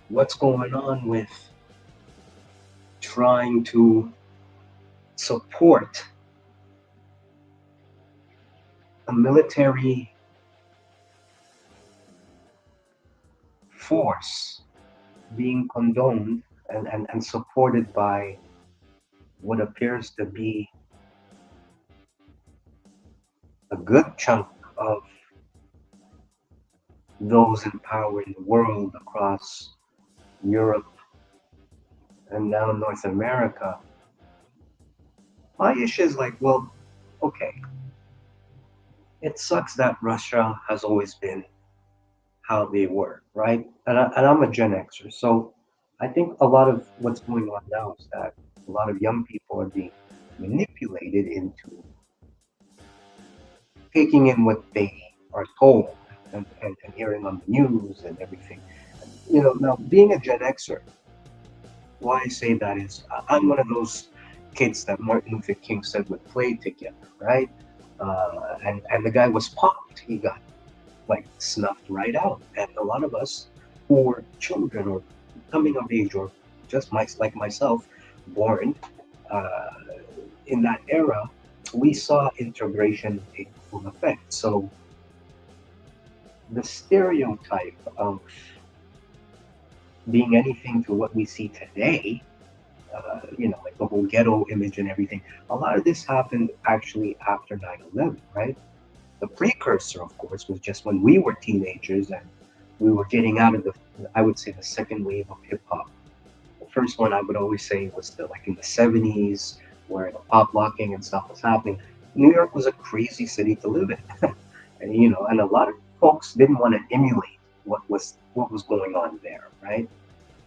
what's going on with trying to support a military force being condoned and supported by what appears to be a good chunk of those in power in the world across Europe and now North America. My issue is like, well, okay, it sucks that Russia has always been how they were, right? And I'm a Gen Xer, so I think a lot of what's going on now is that a lot of young people are being manipulated into taking in what they are told and hearing on the news and everything. Now being a Gen Xer, why I say that is I'm one of those kids that Martin Luther King said would play together, right? And the guy was popped. He got like snuffed right out. And a lot of us who were children or coming of age or just like myself, born uh, in that era, we saw integration take full effect. So the stereotype of being anything to what we see today, like the whole ghetto image and everything, a lot of this happened actually after 9/11, right? The precursor, of course, was just when we were teenagers and we were getting out of I would say, the second wave of hip hop. The first one I would always say was like in the 70s, where the pop locking and stuff was happening. New York was a crazy city to live in, and a lot of folks didn't want to emulate what was going on there, right?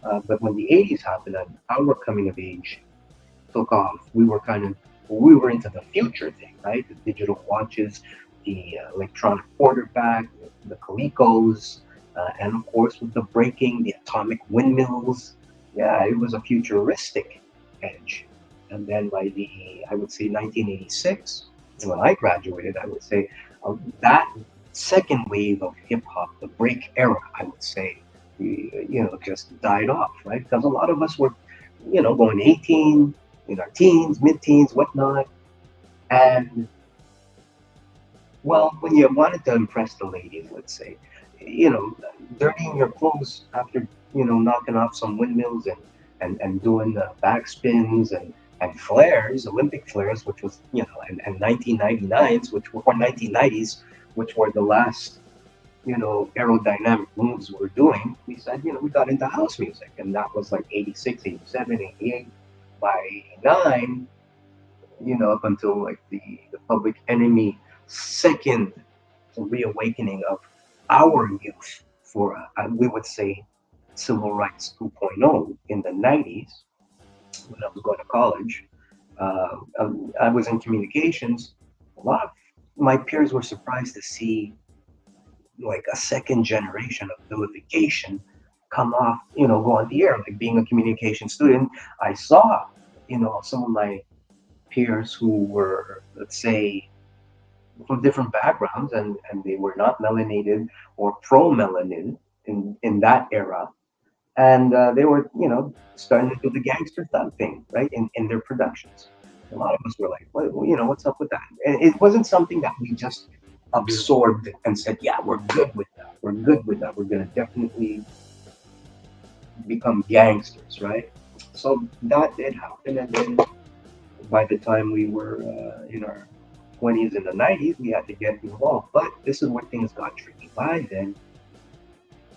But when the 80s happened and our coming of age took off, we were into the future thing, right? The digital watches, the electronic quarterback, the Colecos, and of course with the braking, the atomic windmills. Yeah, it was a futuristic edge. And then by I would say 1986, when I graduated, I would say that second wave of hip hop, the break era, I would say, just died off, right? Because a lot of us were, going 18, in our teens, mid-teens, whatnot. And well, when you wanted to impress the ladies, let's say, you know, dirtying your clothes after, knocking off some windmills and doing the backspins and flares, Olympic flares, which was, and 1999s, or 1990s, which were the last, aerodynamic moves we were doing. We said, we got into house music, and that was like 86, 87, 88. By 89, up until like the Public Enemy second reawakening of our youth for, we would say, civil rights 2.0 in the 90s when I was going to college. I was in communications. A lot of my peers were surprised to see like a second generation of vilification come off, go on the air. Like being a communication student, I saw, some of my peers who were, let's say, from different backgrounds and they were not melanated or pro melanin in that era. And they were, starting to do the gangster thug thing, right, in their productions. A lot of us were like, what's up with that? And it wasn't something that we just absorbed and said, yeah, we're good with that. We're good with that. We're going to definitely become gangsters, right? So that did happen. And then by the time we were in our 20s and the 90s, we had to get involved. But this is where things got tricky. By then,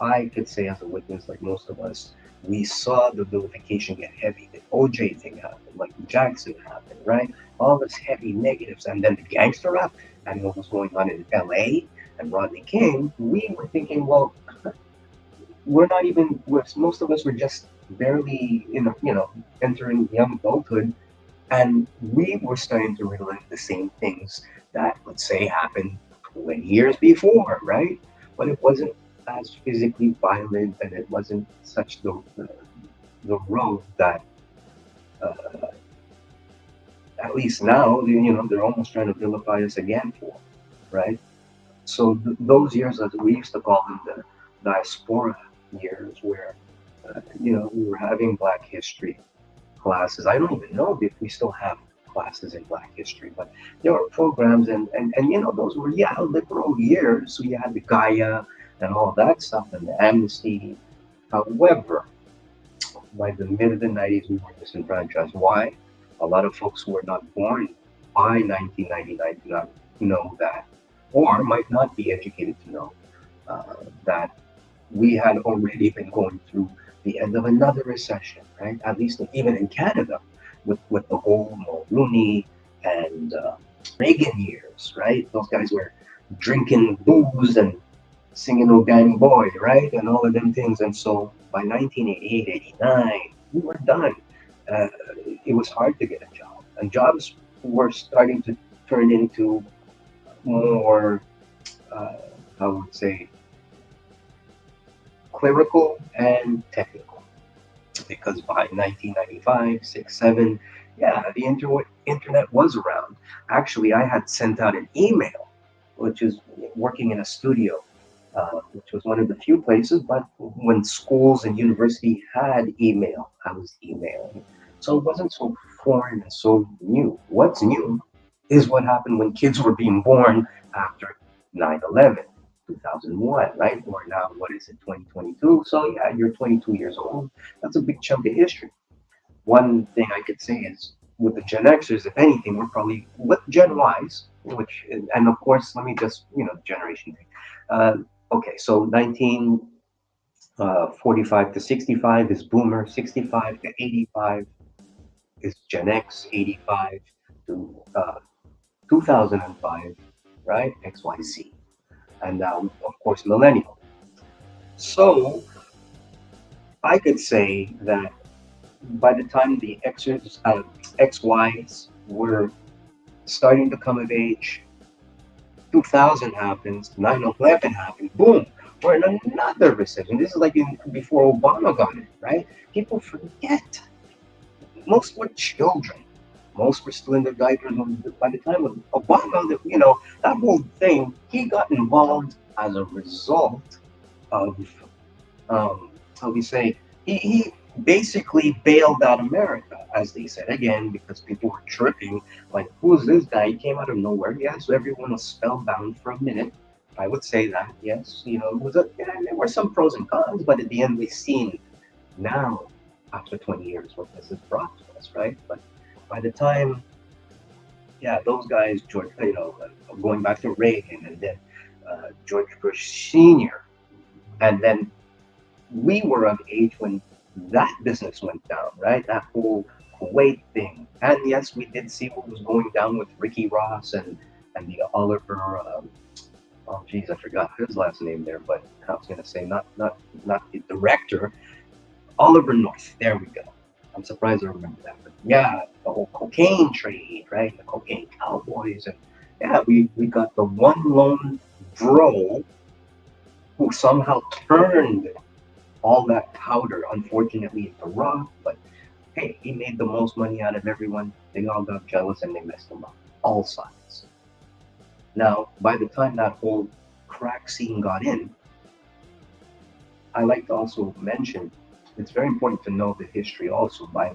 I could say as a witness, like most of us, we saw the vilification get heavy. The OJ thing happened, like Jackson happened, right? All this heavy negatives, and then the gangster rap, and what was going on in LA and Rodney King. We were thinking, well, we're not even. Most of us were just barely, entering young adulthood, and we were starting to relate the same things that, let's say, happened 20 years before, right? But it wasn't as physically violent and it wasn't such the road that, at least now, they're almost trying to vilify us again for, right? So those years, as we used to call them, the diaspora years, where We were having Black History classes. I don't even know if we still have classes in Black History, but there were programs, and those were, yeah, liberal years. So you had the Gaia and all that stuff and the amnesty. However, by the mid of the 90s, we were disenfranchised. Why? A lot of folks who were not born by 1999 do not know that, or might not be educated to know that we had already been going through the end of another recession, right? At least even in Canada, with the whole Mulrooney and Reagan years, right? Those guys were drinking booze and singing "Oh Danny Boy," right? And all of them things. And so by 1988, 89, we were done. Uh, it was hard to get a job, and jobs were starting to turn into more, uh, I would say, clerical and technical. Because by 1995, 6, 7, yeah, the internet was around. Actually, I had sent out an email, which is working in a studio, which was one of the few places, but when schools and university had email, I was emailing. So it wasn't so foreign and so new. What's new is what happened when kids were being born after 9/11, 2001, right? Or now, what is it, 2022? So yeah, you're 22 years old. That's a big chunk of history. One thing I could say is with the Gen Xers, if anything, we're probably with Gen Ys, which, and of course, let me just, the generation thing. Uh, okay, so 1945 to 65 is Boomer, 65 to 85 is Gen X, 85 to 2005, right? XYZ. And now, of course, Millennial. So I could say that by the time the XYs were starting to come of age, 2000 happens, 9/11 happened, boom, we're in another recession. This is like before Obama got it, right? People forget. Most were children. Most were still in their diapers by the time of Obama. That whole thing, he got involved as a result of how we say, he basically bailed out America, as they said again, because people were tripping. Like, who's this guy? He came out of nowhere. Yeah, so everyone was spellbound for a minute. I would say that, yes. There were some pros and cons, but at the end, we've seen now, after 20 years, what this has brought to us, right? But by the time, yeah, those guys, George, going back to Reagan, and then George Bush Sr., and then we were of age when that business went down, right? That whole Kuwait thing. And yes, we did see what was going down with Ricky Ross and the Oliver. Oh, geez, I forgot his last name there, but I was gonna say not the director, Oliver North. There we go. I'm surprised I remember that. But yeah, the whole cocaine trade, right? The cocaine cowboys, and yeah, we got the one lone bro who somehow turned all that powder, unfortunately, into rock. But hey, he made the most money out of everyone. They all got jealous and they messed him up. All sides. Now, by the time that whole crack scene got in, I like to also mention it's very important to know the history also. By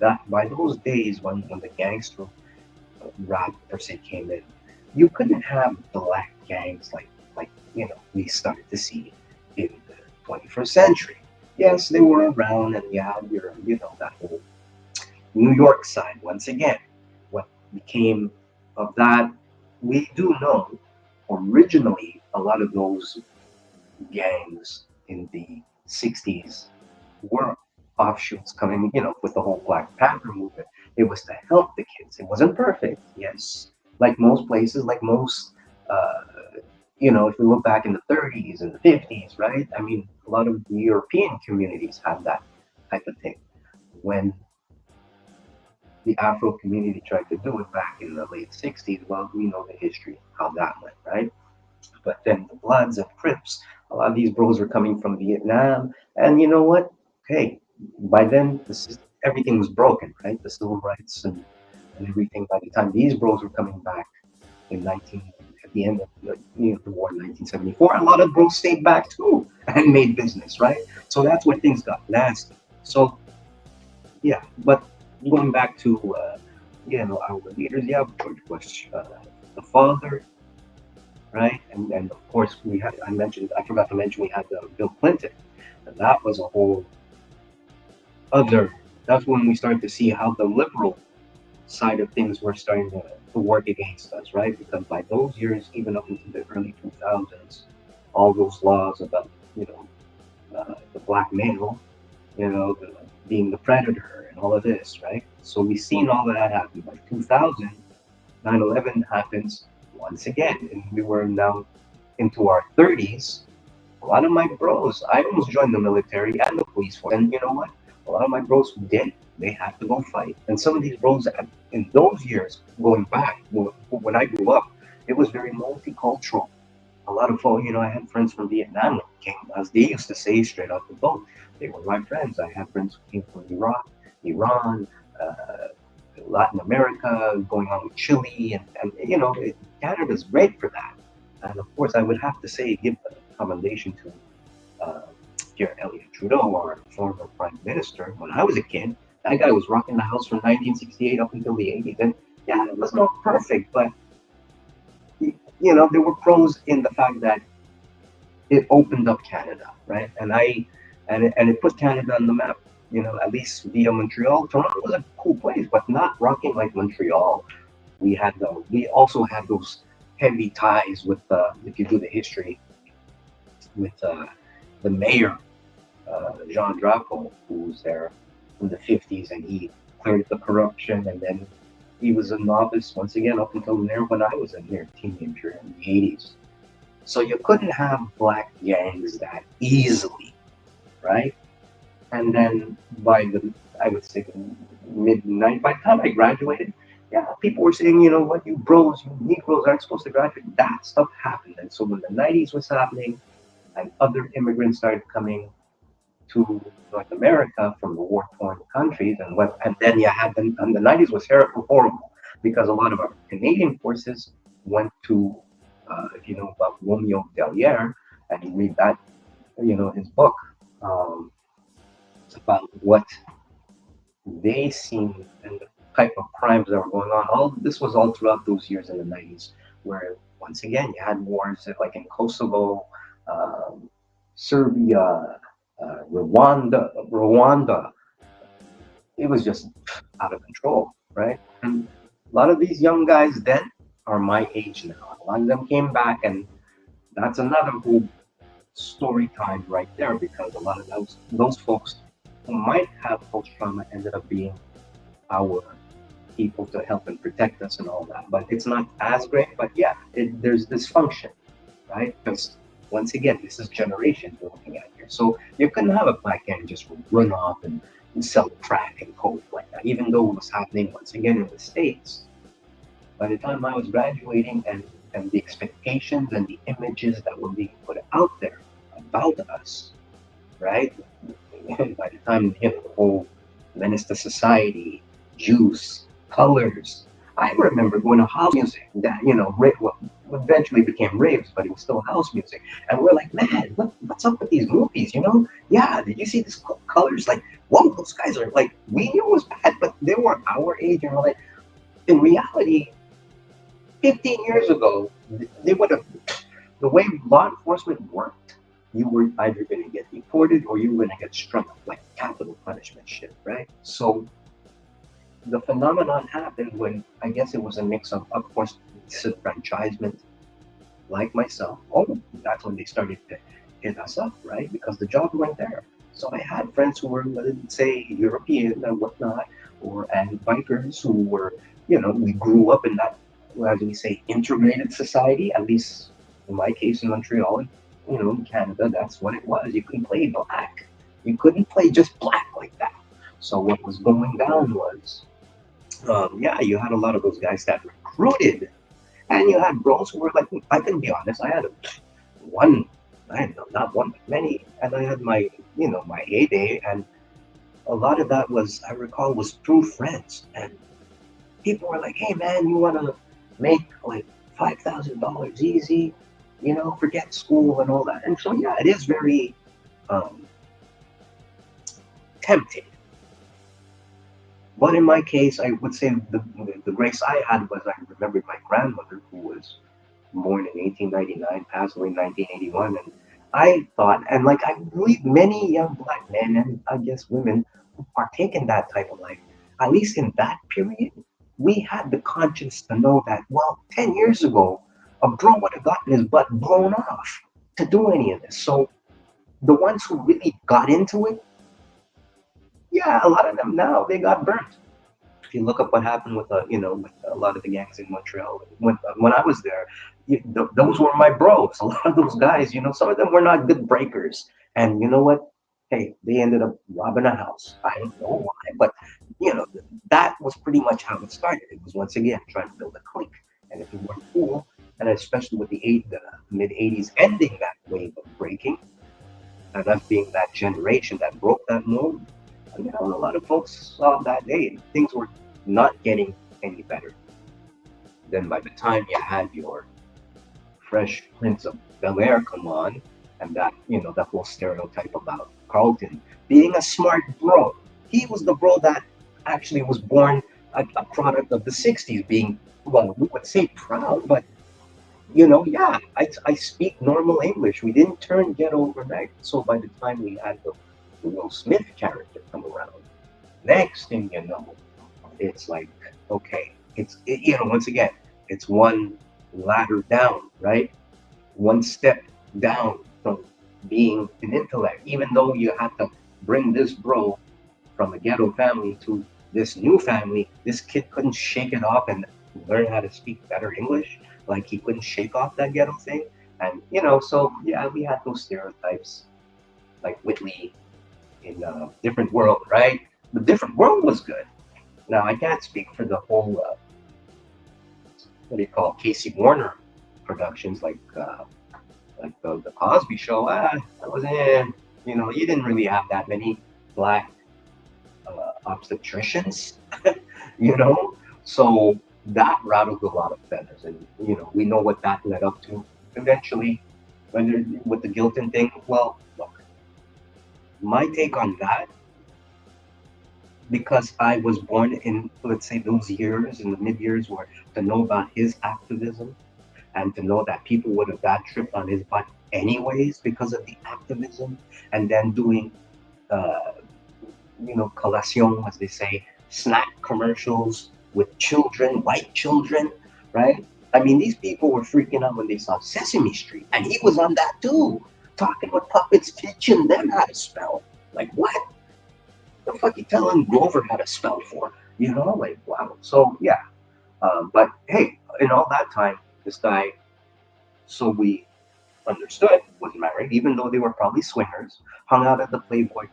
those days when the gangster rap per se came in, you couldn't have black gangs like we started to see in the 21st century. Yes, they were around, and you had that whole New York side. Once again, what became of that, we do know originally a lot of those gangs in the 60s were offshoots coming, with the whole Black Panther movement. It was to help the kids. It wasn't perfect, yes. Like most places, like most, uh, if we look back in the 30s and the 50s, right? I mean, a lot of the European communities had that type of thing. When the Afro community tried to do it back in the late 60s, well, we know the history, how that went, right? But then the Bloods and Crips, a lot of these bros were coming from Vietnam. And you know what? Hey, by then, everything was broken, right? The civil rights and everything. By the time these bros were coming back in 19, at the end of the war in 1974, a lot of bros stayed back too and made business, right? So that's where things got nasty. So yeah, but going back to our leaders, yeah, George Bush, the father, right? And of course I forgot to mention we had Bill Clinton, and that was a whole other. That's when we started to see how the liberal side of things were starting to work against us, right? Because by those years, even up into the early 2000s, all those laws about the black male, being the predator and all of this, right? So we've seen all of that happen. By 2000, 9/11 happens once again, and we were now into our 30s. A lot of my bros, I almost joined the military and the police force, and you know what? A lot of my bros who did, they had to go fight. And some of these bros, in those years, going back when I grew up, it was very multicultural. A lot of folks, I had friends from Vietnam who came, as they used to say, straight off the boat. They were my friends. I had friends who came from Iraq, Iran, uh, Latin America, going on with Chile, and Canada's great for that. And of course, I would have to say, give a commendation to uh, Pierre Elliott Trudeau, our former prime minister. When I was a kid, that guy was rocking the house from 1968 up until the 80s. And yeah, it was not perfect, but there were pros in the fact that it opened up Canada, right? And it put Canada on the map. At least via Montreal. Toronto was a cool place, but not rocking like Montreal. We also had those heavy ties with if you do the history with the mayor Jean Draco, who was there in the 50s, and he cleared the corruption, and then he was in office once again up until there when I was in there, teenager in the 80s. So you couldn't have black gangs that easily, right? And then I would say mid 90s, by the time I graduated, yeah, people were saying, you know what, you bros, you Negroes aren't supposed to graduate. That stuff happened. And so when the 90s was happening and other immigrants started coming to North America from the war-torn countries, and then you had and the 90s was horrible because a lot of our Canadian forces went to, if you know about Romeo Dallaire, and you read that, his book, um, about what they seen and the type of crimes that were going on. All this was all throughout those years in the 90s, where once again you had wars like in Kosovo, um, Serbia, Rwanda. It was just out of control, right? And a lot of these young guys then are my age now. A lot of them came back, and that's another whole story time right there, because a lot of those folks who might have post trauma ended up being our people to help and protect us and all that. But it's not as great. But yeah, there's dysfunction, right? Because once again, this is generations we're looking at here. So you couldn't have a black gang just run off and sell crack and coke like that, even though it was happening once again in the States. By the time I was graduating, and the expectations and the images that were being put out there about us, right? By the time the whole menace to society, juice, colors. I remember going to house music that what eventually became raves, but it was still house music. And we're like, man, what's up with these movies? Yeah, did you see this colors? Like, whoa, those guys are like, we knew it was bad, but they were our age, and we're like, in reality, 15 years ago, they would have, the way law enforcement worked, you were either going to get deported or you were going to get strung up like capital punishment shit, right? So the phenomenon happened when I guess it was a mix of course, disenfranchisement, like myself. Oh, that's when they started to hit us up, right? Because the jobs weren't there. So I had friends who were, let's say, European and whatnot, and bikers who were, we grew up in that, as we say, integrated society. At least in my case in Montreal, in Canada, that's what it was. You couldn't play black. You couldn't play just black like that. So what was going down was, yeah, you had a lot of those guys that recruited, and you had bros who were like, I can be honest, I had one, I had not one, but many, and I had my heyday, and a lot of that was, I recall, was through friends, and people were like, hey man, you want to make like $5,000 easy, forget school and all that. And so yeah, it is very um, tempting. But in my case, I would say the grace I had was I remembered my grandmother, who was born in 1899, passed away in 1981. And I thought, and like I believe many young black men and I guess women who partake in that type of life, at least in that period, we had the conscience to know that, well, 10 years ago, a bro would have gotten his butt blown off to do any of this. So the ones who really got into it, yeah, a lot of them now, they got burnt. If you look up what happened with with a lot of the gangs in Montreal when I was there, those were my bros. A lot of those guys, some of them were not good breakers, and you know what? Hey, they ended up robbing a house. I don't know why, but you know that was pretty much how it started. It was once again trying to build a clique, and if you weren't cool, and especially with the mid '80s ending that wave of breaking, and us being that generation that broke that mold, a lot of folks saw that day things were not getting any better. Then by the time you had your Fresh Prince of Bel Air come on, and that whole stereotype about Carlton being a smart bro, he was the bro that actually was born a product of the '60s, being well, we would say proud, but yeah, I speak normal English. We didn't turn ghetto overnight. So by the time we had the Will Smith character come around, next thing you know, it's like, okay, once again, it's one ladder down, right? One step down from being an intellect, even though you have to bring this bro from a ghetto family to this new family. This kid couldn't shake it off and learn how to speak better English. Like he couldn't shake off that ghetto thing. And, so yeah, we had those stereotypes like Whitley in a Different World, right? The Different World was good. Now, I can't speak for the whole, what do you call, Casey Warner productions like the Cosby Show. That was in, you didn't really have that many black obstetricians, you know? So that rattled a lot of feathers. And, we know what that led up to eventually, whether with the Gilton thing. Well, look, my take on that, because I was born in, let's say, those years, in the mid years, where to know about his activism and to know that people would have got tripped on his butt anyways because of the activism, and then doing, uh, collation, as they say, snack commercials with children, white children, right? I mean, these people were freaking out when they saw Sesame Street, and he was on that too, talking with puppets, teaching them how to spell. Like, what? The fuck you telling Grover how to spell for? Like, wow. So yeah, but hey, in all that time, this guy, so we understood, was married, even though they were probably swingers, hung out at the Playboy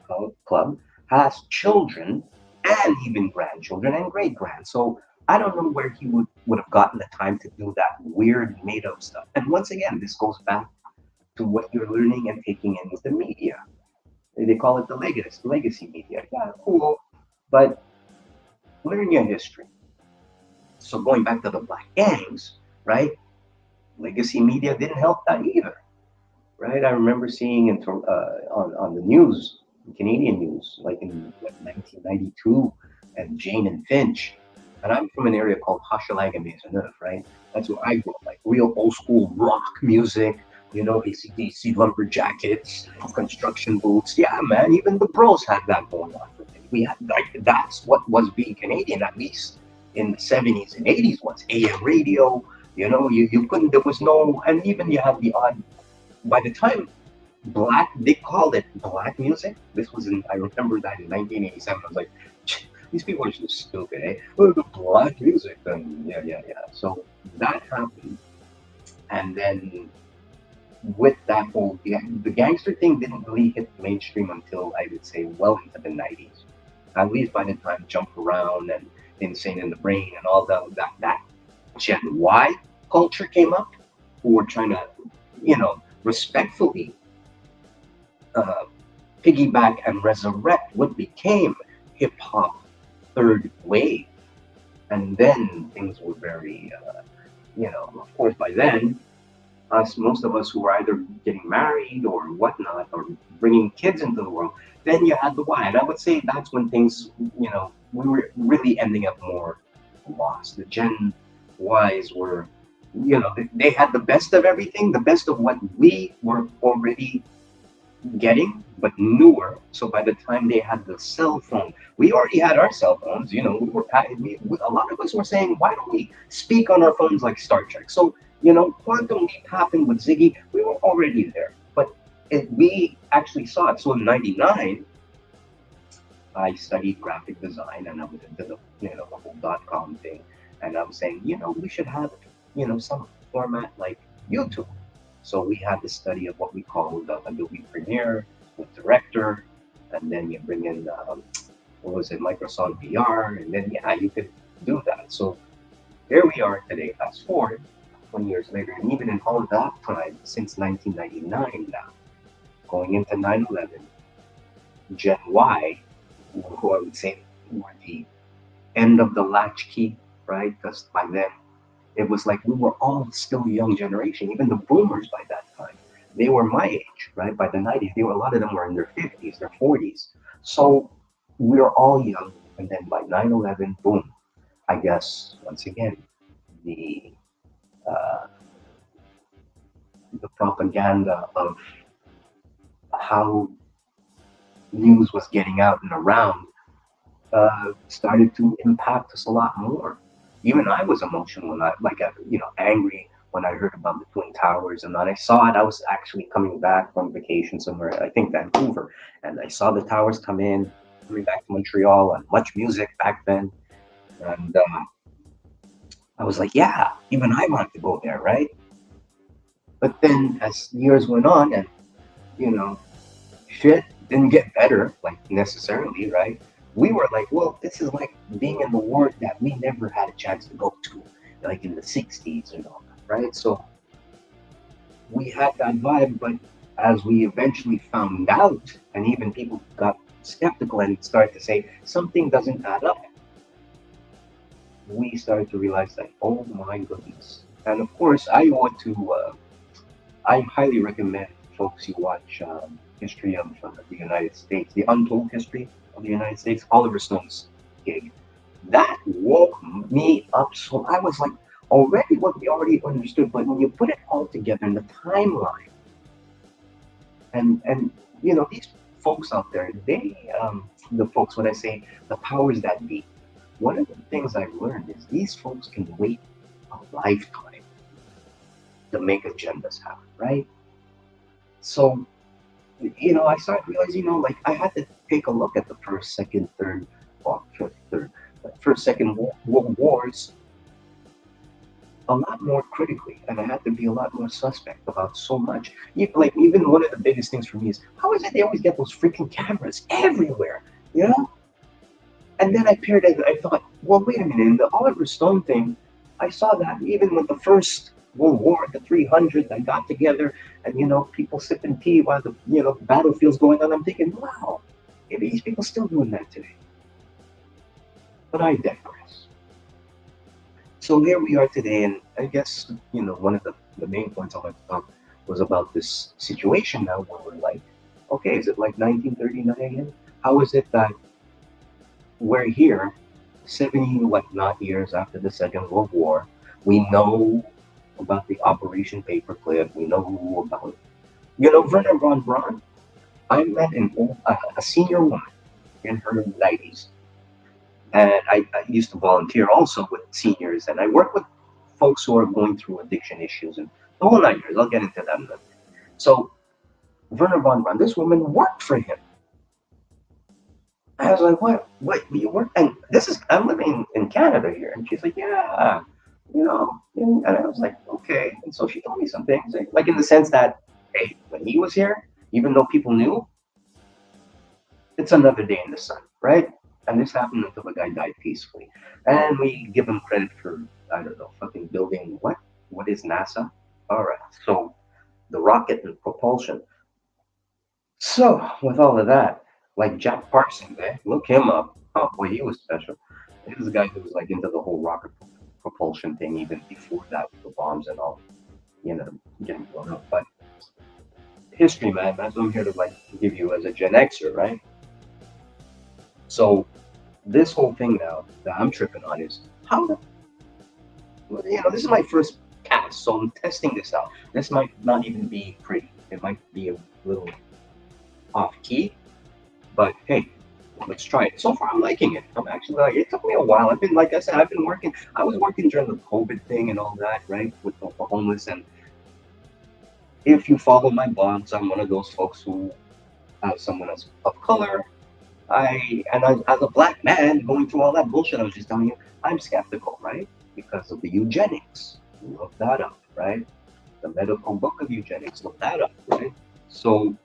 Club, has children, and even grandchildren and great grand. So I don't know where he would have gotten the time to do that weird made up stuff. And once again, this goes back to what you're learning and taking in with the media. They call it the legacy media. Yeah, cool. But learn your history. So going back to the black gangs, right? Legacy media didn't help that either, right? I remember seeing on the news, Canadian news, like in 1992, and Jane and Finch. And I'm from an area called Hochelaga Maisonneuve, right? That's where I grew up, like real old school rock music, AC/DC lumber jackets, construction boots. Yeah, man, even the bros had that going on. We had like that's what was being Canadian, at least in the '70s and '80s. Was AM radio. You couldn't. There was no, and even you had the odd. By the time they called it black music. This was in, I remember that in 1987. I was like, these people are so stupid, eh? Oh, the black music, and yeah. So that happened, and then with that whole the gangster thing didn't really hit mainstream until I would say well into the '90s. At least by the time Jump Around and Insane in the Brain and all that Gen Y culture came up, who were trying to, respectfully uh, piggyback and resurrect what became hip hop third wave. And then things were very, of course, by then us, most of us who were either getting married or whatnot, or bringing kids into the world, then you had the Y. And I would say that's when things, we were really ending up more lost. The Gen Ys were, they had the best of everything, the best of what we were already getting, but newer. So by the time they had the cell phone, we already had our cell phones. A lot of us were saying, why don't we speak on our phones like Star Trek? So quantum leap happened with Ziggy. We were already there, but we actually saw it. So in '99, I studied graphic design, and I was into the whole .com thing, and I was saying, we should have some format like YouTube. So we had the study of what we call the Adobe Premiere with Director, and then you bring in what was it, Microsoft VR, and then yeah, you could do that. So here we are today. Fast forward 20 years later, and even in all that time, since 1999 now, going into 9/11, Gen Y, who I would say were the end of the latchkey, right? Because by then it was like we were all still young generation, even the boomers by that time. They were my age, right? By the 90s, a lot of them were in their 50s, their 40s. So we were all young. And then by 9/11, boom, I guess, once again, the, uh, the propaganda of how news was getting out and around started to impact us a lot more. Even I was emotional when angry when I heard about the Twin Towers, and then I saw it. I was actually coming back from vacation somewhere, I think Vancouver, and I saw the towers come in, coming back to Montreal, and much music back then, and I was like, yeah, even I want to go there, right? But then as years went on, and you know, shit didn't get better, like necessarily, right? We were like, well, this is like being in the war that we never had a chance to go to, like in the 60s and all that, right? So we had that vibe, but as we eventually found out, and even people got skeptical and started to say something doesn't add up, we started to realize that, oh my goodness. And of course, I highly recommend folks you watch history of the United States, the untold history of the United States, Oliver Stone's gig. That woke me up. So I was like, already what we already understood, but when you put it all together in the timeline, and these folks out there, the folks, when I say the powers that be, one of the things I've learned is these folks can wait a lifetime to make agendas happen, right? So I started realizing, like I had to take a look at the first, second, third, well, third, first, second world wars a lot more critically, and I had to be a lot more suspect about so much. Like even one of the biggest things for me is how is it they always get those freaking cameras everywhere, you know? And then I paired it. I thought, well, wait a minute. In the Oliver Stone thing, I saw that even with the first World War, the 300, I got together, and people sipping tea while the battlefield's going on. I'm thinking, wow, maybe these people still doing that today. But I digress. So here we are today, and I guess one of the main points I wanted to talk was about this situation now where we're like, okay, is it like 1939 again? How is it that we're here 70 whatnot years after the Second World War? We know about the Operation Paperclip. We know about, Werner von Braun. I met a senior woman in her 90s, and I used to volunteer also with seniors, and I work with folks who are going through addiction issues and the whole 9 years. I'll get into that in a minute. So Werner von Braun, this woman worked for him. I was like, what? What? You work? And I'm living in Canada here. And she's like, yeah, And I was like, okay. And so she told me some things, like in the sense that, hey, when he was here, even though people knew, it's another day in the sun, right? And this happened until the guy died peacefully. And we give him credit for, I don't know, fucking building what? What is NASA? All right. So the rocket and propulsion. So, with all of that, like Jack Parsons, look him up. Oh boy, he was special. He was a guy who was like into the whole rocket propulsion thing even before that, with the bombs and all. you know, getting blown up. But history, man, that's what I'm here to like give you as a Gen Xer, right? So this whole thing now that I'm tripping on is how the, this is my first cast, so I'm testing this out. This might not even be pretty. It might be a little off key, but hey, let's try it. So far, I'm liking it. I'm actually like, it took me a while. I've been, like I said, I've been working. I was working during the COVID thing and all that, right, with the homeless. And if you follow my blogs, I'm one of those folks who, as someone as of color, as a black man going through all that bullshit I was just telling you, I'm skeptical, right? Because of the eugenics. Look that up, right? The medical book of eugenics. Look that up, right? So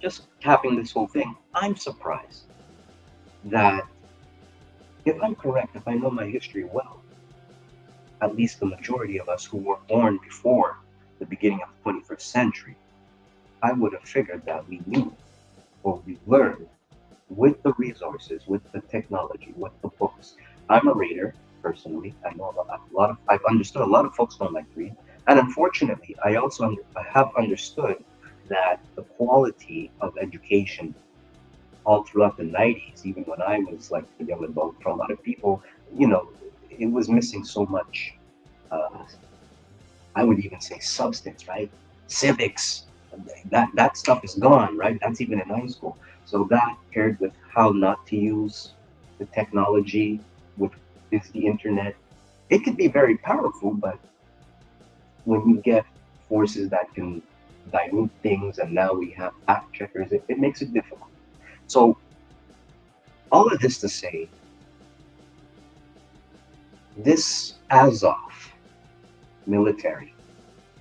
just capping this whole thing, I'm surprised that if I'm correct, if I know my history well, at least the majority of us who were born before the beginning of the 21st century, I would have figured that we knew or we learned with the resources, with the technology, with the books. I'm a reader, personally. I know I've understood a lot of folks don't like to read. And unfortunately, I have understood that the quality of education all throughout the 90s, even when I was like a young adult, for a lot of people, it was missing so much. Uh, I would even say substance, right? Civics, that stuff is gone, right? That's even in high school. So that paired with how not to use the technology, with is the internet, it could be very powerful, but when you get forces that can dilute things, and now we have fact checkers, it makes it difficult. So all of this to say, this Azov military,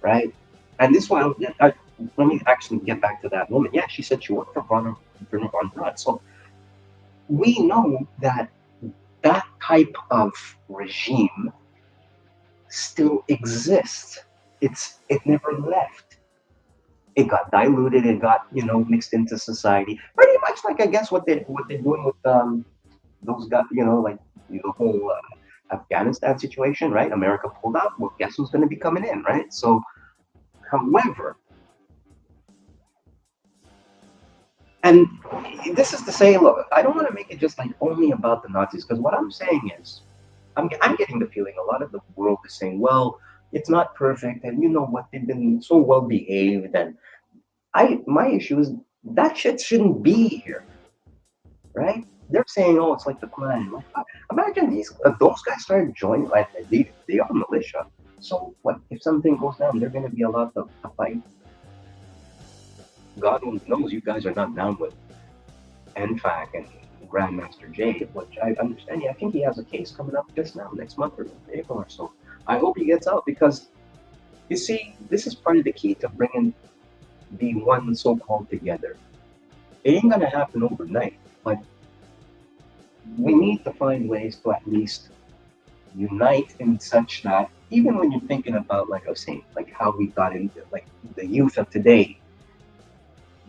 right? And this one, let me actually get back to that woman. Yeah, she said she worked for von Braun. So we know that that type of regime still exists. It never left. It got diluted. It got mixed into society. Pretty much like I guess what they're doing with those guys. Like the whole Afghanistan situation, right? America pulled out. Well, guess who's going to be coming in, right? So, however, and this is to say, look, I don't want to make it just like only about the Nazis, because what I'm saying is, I'm getting the feeling a lot of the world is saying, well, it's not perfect, and you know what, they've been so well behaved, and my issue is that shit shouldn't be here, right? They're saying, oh, it's like the Klan. Like, imagine those guys started joining, like they are militia. So what if something goes down? They're going to be allowed to fight. God only knows you guys are not down with NFAC and Grandmaster Jay, which I understand. Yeah, I think he has a case coming up just now, next month or April or so. I hope he gets out, because you see, this is part of the key to bringing the one so-called together. It ain't gonna happen overnight, but we need to find ways to at least unite in such that even when you're thinking about, like I was saying, like how we got into like the youth of today,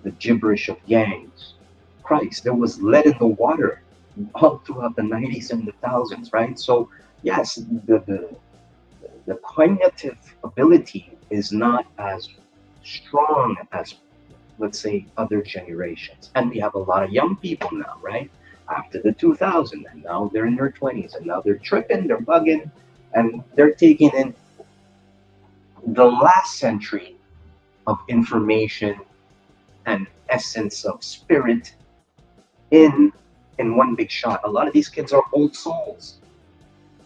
the gibberish of gangs. Christ, there was lead in the water all throughout the 90s and the thousands, right? So yes, the cognitive ability is not as strong as, let's say, other generations. And we have a lot of young people now, right? After the 2000s, and now they're in their 20s, and now they're tripping, they're bugging, and they're taking in the last century of information and essence of spirit in one big shot. A lot of these kids are old souls.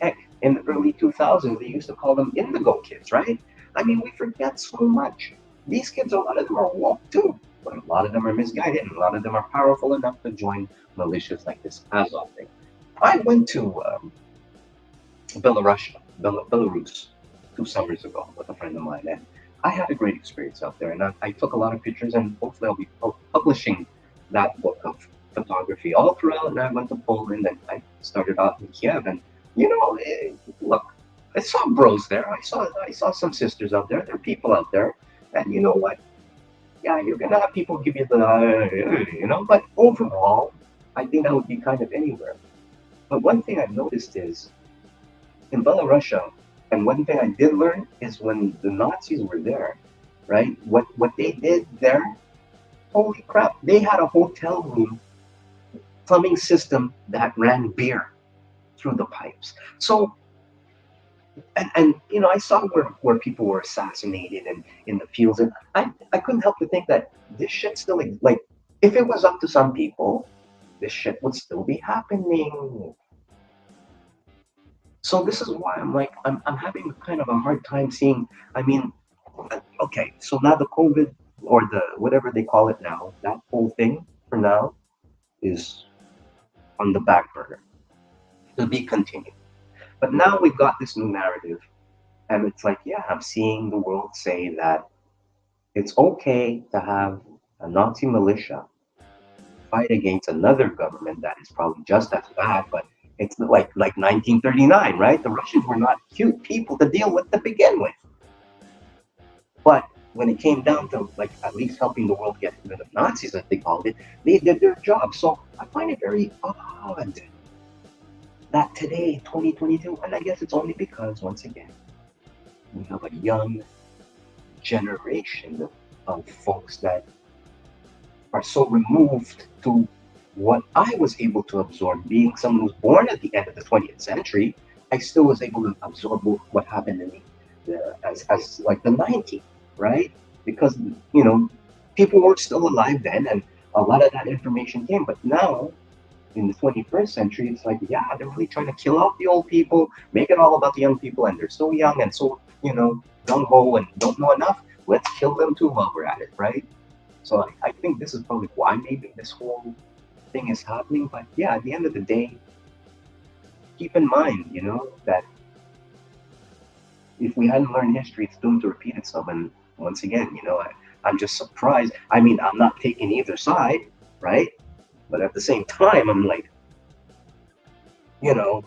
Heck, in the early 2000s, they used to call them indigo kids, right? I mean, we forget so much. These kids, a lot of them are woke too, but a lot of them are misguided, and a lot of them are powerful enough to join militias like this Azov thing. I went to Belarus 2 summers ago with a friend of mine, and I had a great experience out there. And I took a lot of pictures, and hopefully I'll be publishing that book of photography all throughout. And I went to Poland, and I started out in Kiev, and look, I saw bros there. I saw some sisters out there. There are people out there, and you know what? Yeah, you're gonna have people give you the. But overall, I think that would be kind of anywhere. But one thing I've noticed is in Belarusia, And one thing I did learn is when the Nazis were there, right? What they did there, holy crap, they had a hotel room plumbing system that ran beer through the pipes. So and I saw where people were assassinated and in the fields, and I couldn't help to think that this shit still like if it was up to some people, this shit would still be happening. So this is why I'm like I'm having kind of a hard time seeing. I mean, okay, so now the COVID or the whatever they call it now, that whole thing for now is on the back burner to be continued. But now we've got this new narrative, and it's like, yeah, I'm seeing the world say that it's okay to have a Nazi militia fight against another government that is probably just as bad, but it's like 1939, right? The Russians were not cute people to deal with to begin with. But when it came down to like at least helping the world get rid of Nazis, as they called it, they did their job. So I find it very odd that today, 2022, and I guess it's only because once again we have a young generation of folks that are so removed to what I was able to absorb. Being someone who was born at the end of the 20th century, I still was able to absorb what happened in as like the 90s, right? Because people were still alive then, and a lot of that information came. But now, in the 21st century, it's like, yeah, they're really trying to kill off the old people, make it all about the young people, and they're so young and so gung ho and don't know enough. Let's kill them too while we're at it, right? So I think this is probably why maybe this whole thing is happening. But yeah, at the end of the day, keep in mind, that if we hadn't learned history, it's doomed to repeat itself. And once again, I'm just surprised. I mean, I'm not taking either side, right? But at the same time, I'm like, you know,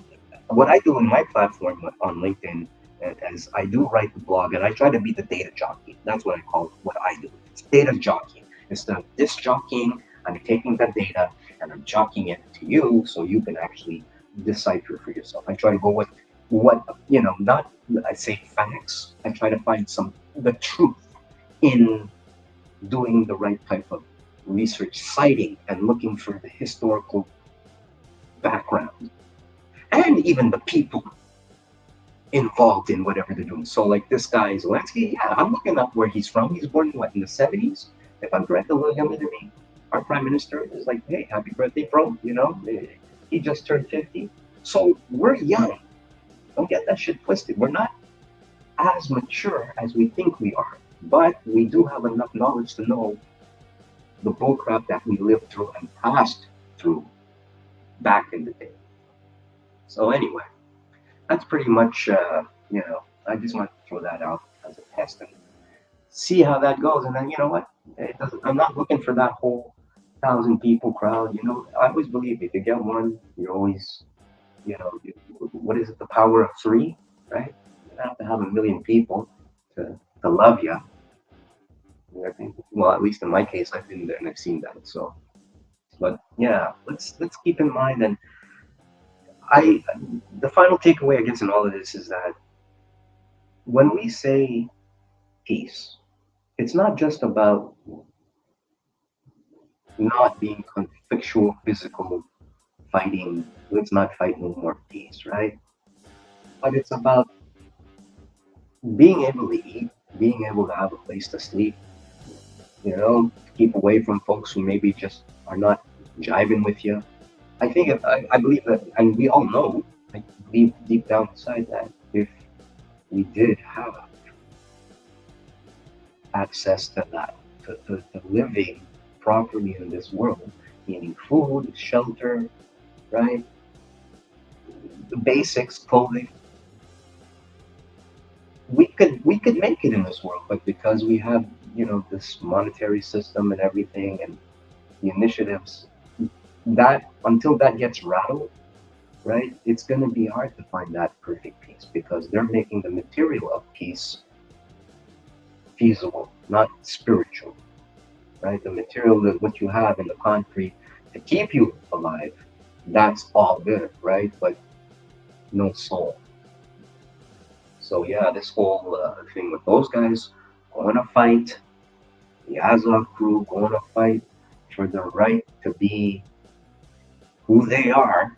what I do in my platform on LinkedIn, as I do write the blog, and I try to be the data jockey. That's what I call what I do. It's data jockeying. Instead of disc jockeying, I'm taking that data and I'm jockeying it to you so you can actually decipher for yourself. I try to go with what, not I say facts. I try to find the truth in doing the right type of research, citing and looking for the historical background and even the people involved in whatever they're doing. So, like this guy Zelensky, yeah, I'm looking up where he's from. He's born in the 70s, if I'm correct, a little younger than me. Our prime minister is like, hey, happy birthday, bro. He just turned 50. So we're young. Don't get that shit twisted. We're not as mature as we think we are, but we do have enough knowledge to know the bullcrap that we lived through and passed through back in the day. So anyway, that's pretty much, I just want to throw that out as a test and see how that goes. And then, you know what? I'm not looking for that whole 1,000 people crowd. I always believe if you get one, you're always, what is it? The power of three, right? You don't have to have a million people to love you. I think, well, at least in my case, I've been there and I've seen that. So, but yeah, let's keep in mind. And the final takeaway, I guess, in all of this is that when we say peace, it's not just about not being conflictual, physical fighting. Let's not fight no more, peace, right? But it's about being able to eat, being able to have a place to sleep, keep away from folks who maybe just are not jiving with you. I believe that, and we all know, I believe deep down inside that if we did have access to that, to living properly in this world, meaning food, shelter, right? The basics, clothing. We could make it in this world, but because we have this monetary system and everything and the initiatives, that until that gets rattled, right, it's going to be hard to find that perfect peace because they're making the material of peace feasible, not spiritual, right? The material that what you have in the concrete to keep you alive, that's all good, right? But no soul. So yeah, this whole thing with those guys going to fight, the Azov crew going to fight for the right to be who they are,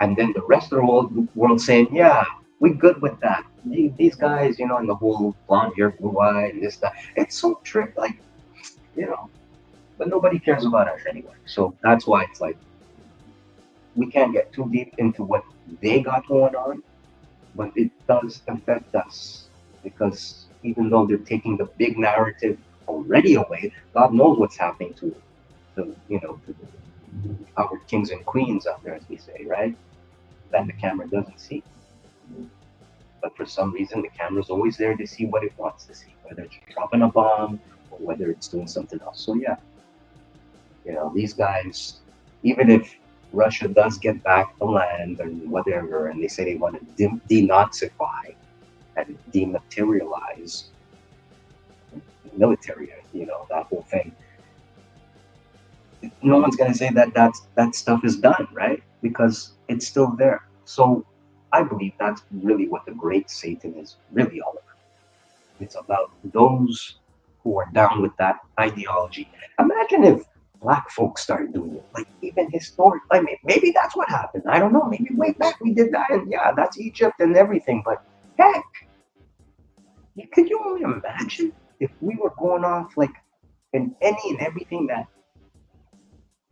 and then the rest of the world saying, yeah, we good with that. These guys, and the whole blonde hair, blue eye, and this, that. It's so trick, like, you know, but nobody cares about us anyway. So that's why it's like, we can't get too deep into what they got going on, but it does affect us because even though they're taking the big narrative already away, God knows what's happening to to our kings and queens out there, as we say, right? That the camera doesn't see. But for some reason, the camera's always there to see what it wants to see, whether it's dropping a bomb or whether it's doing something else. So yeah, these guys, even if Russia does get back the land and whatever, and they say they want to denazify and dematerialize military, that whole thing. No one's gonna say that stuff is done, right? Because it's still there. So I believe that's really what the great Satan is really all about. It's about those who are down with that ideology. Imagine if black folks started doing it, like even historic. I mean, maybe that's what happened. I don't know. Maybe way back we did that, and yeah, that's Egypt and everything. But heck, could you only imagine if we were going off like in any and everything that,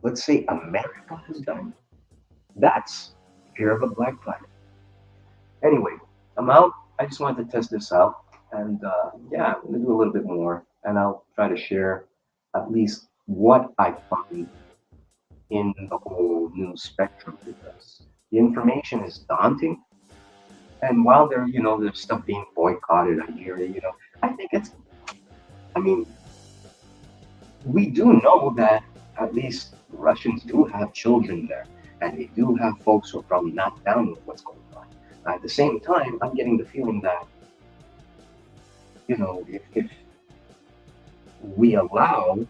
let's say, America has done? That's fear of a black planet. Anyway, I'm out. I just wanted to test this out. And yeah, I'm going to do a little bit more. And I'll try to share at least what I find in the whole news spectrum because the information is daunting. And while there's stuff being boycotted, I hear it, I think I mean, we do know that at least Russians do have children there. And they do have folks who are probably not down with what's going on. At the same time, I'm getting the feeling that, if we allow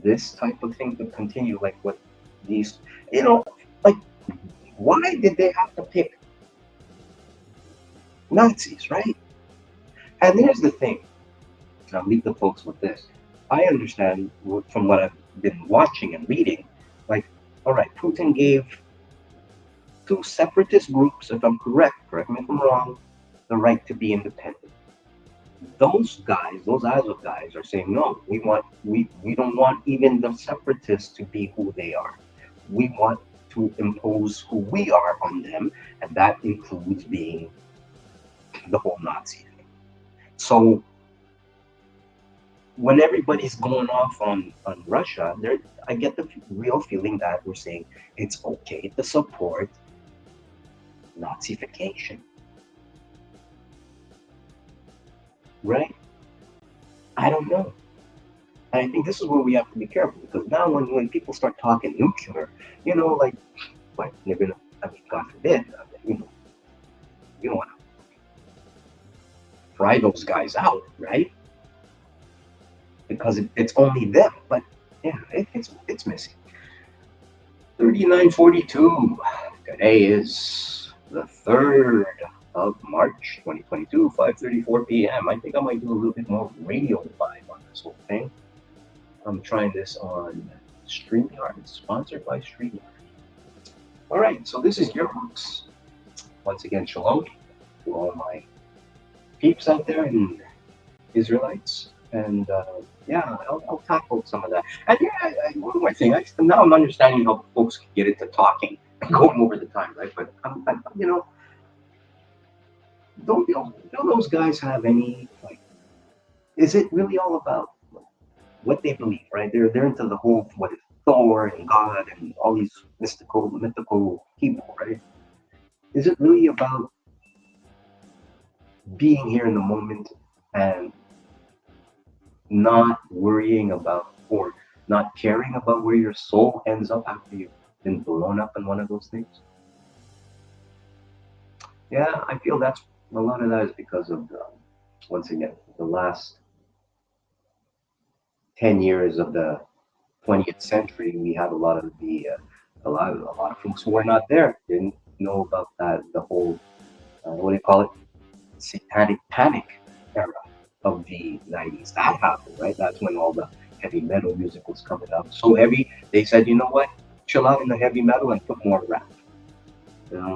this type of thing to continue, like what these, like, why did they have to pick Nazis, right? And here's the thing, I'll leave the folks with this. I understand from what I've been watching and reading, like, all right, Putin gave two separatist groups, if I'm correct me if I'm wrong, the right to be independent. Those guys, those Azov guys, are saying no. We don't want even the separatists to be who they are. We want to impose who we are on them, and that includes being the whole Nazi thing. So when everybody's going off on Russia, I get the real feeling that we're saying it's okay to support Nazification, right? I don't know. And I think this is where we have to be careful because now when people start talking nuclear, like they're gonna, I mean, God forbid, you don't want to fry those guys out, right? Because it's only them. But yeah, it's missing. 3942. Today is the 3rd of March 2022, 5:34 p.m. I think I might do a little bit more radio vibe on this whole thing. I'm trying this on StreamYard, sponsored by StreamYard. All right, so this is your books. Once again, shalom to all my peeps out there and Israelites. And yeah, I'll tackle some of that. And yeah, one more thing. Now I'm understanding how folks can get into talking and going over the time, right? But don't those guys have any like? Is it really all about what they believe, right? They're into the whole what is Thor and God and all these mythical people, right? Is it really about being here in the moment and not worrying about or not caring about where your soul ends up after you've been blown up in one of those things? Yeah, I feel that's a lot of that is because of once again the last 10 years of the 20th century. We had a lot of a lot of folks who were not there didn't know about that the whole what do you call it, satanic panic era of the 90s. That happened, right? That's when all the heavy metal music was coming up. So heavy, they said, you know what? Chill out in the heavy metal and put more rap.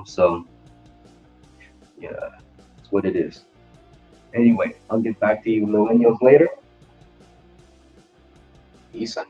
So yeah, that's what it is. Anyway, I'll get back to you millennials later. Peace out.